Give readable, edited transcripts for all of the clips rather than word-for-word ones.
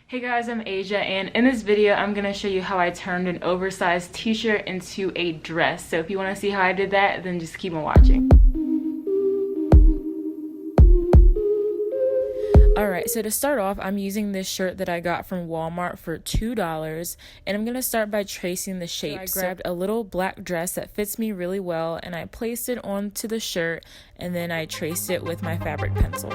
Hey guys, I'm Asia, and in this video I'm going to show you how I turned an oversized t-shirt into a dress. So if you want to see how I did that, then just keep on watching. Alright, so to start off, I'm using this shirt that I got from Walmart for $2, and I'm going to start by tracing the shape. So I grabbed a little black dress that fits me really well, and I placed it onto the shirt, and then I traced it with my fabric pencil.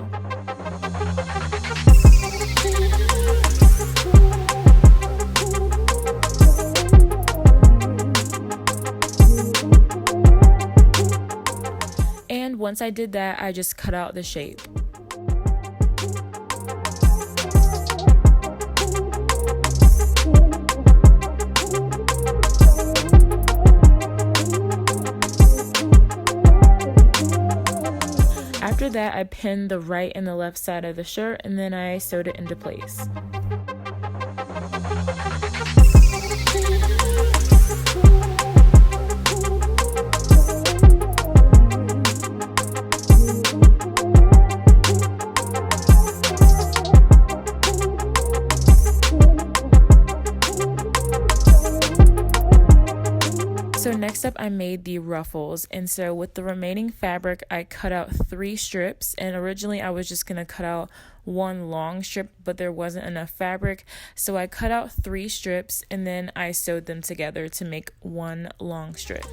And once I did that, I just cut out the shape. After that, I pinned the right and the left side of the shirt, and then I sewed it into place. So next up, I made the ruffles, and so with the remaining fabric, I cut out 3 strips, and originally I was just going to cut out 1 long strip, but there wasn't enough fabric, so I cut out 3 strips, and then I sewed them together to make 1 long strip.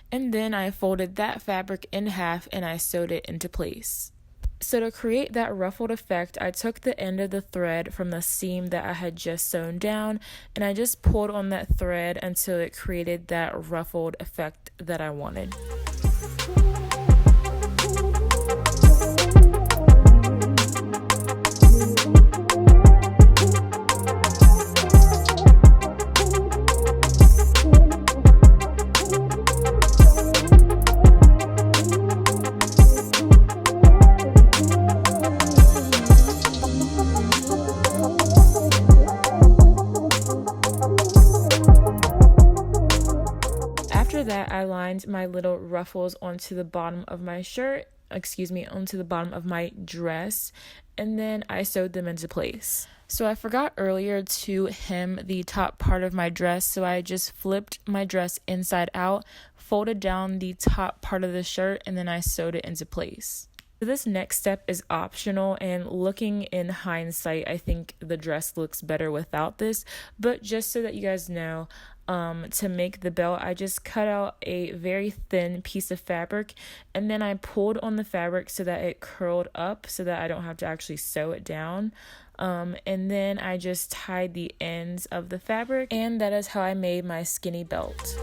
And then I folded that fabric in half and I sewed it into place. So to create that ruffled effect, I took the end of the thread from the seam that I had just sewn down, and I just pulled on that thread until it created that ruffled effect that I wanted. After that, I lined my little ruffles onto the bottom of my onto the bottom of my dress, and then I sewed them into place. So I forgot earlier to hem the top part of my dress, so I just flipped my dress inside out, folded down the top part of the shirt, and then I sewed it into place. So this next step is optional, and looking in hindsight, I think the dress looks better without this, but just so that you guys know, to make the belt, I just cut out a very thin piece of fabric, and then I pulled on the fabric so that it curled up so that I don't have to actually sew it down. And then I just tied the ends of the fabric, and that is how I made my skinny belt.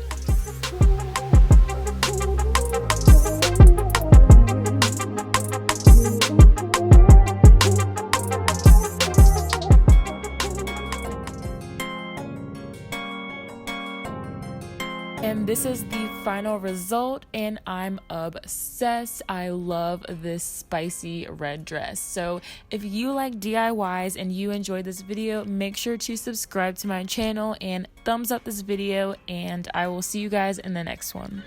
And this is the final result, and I'm obsessed. I love this spicy red dress. So if you like DIYs and you enjoyed this video, make sure to subscribe to my channel and thumbs up this video, and I will see you guys in the next one.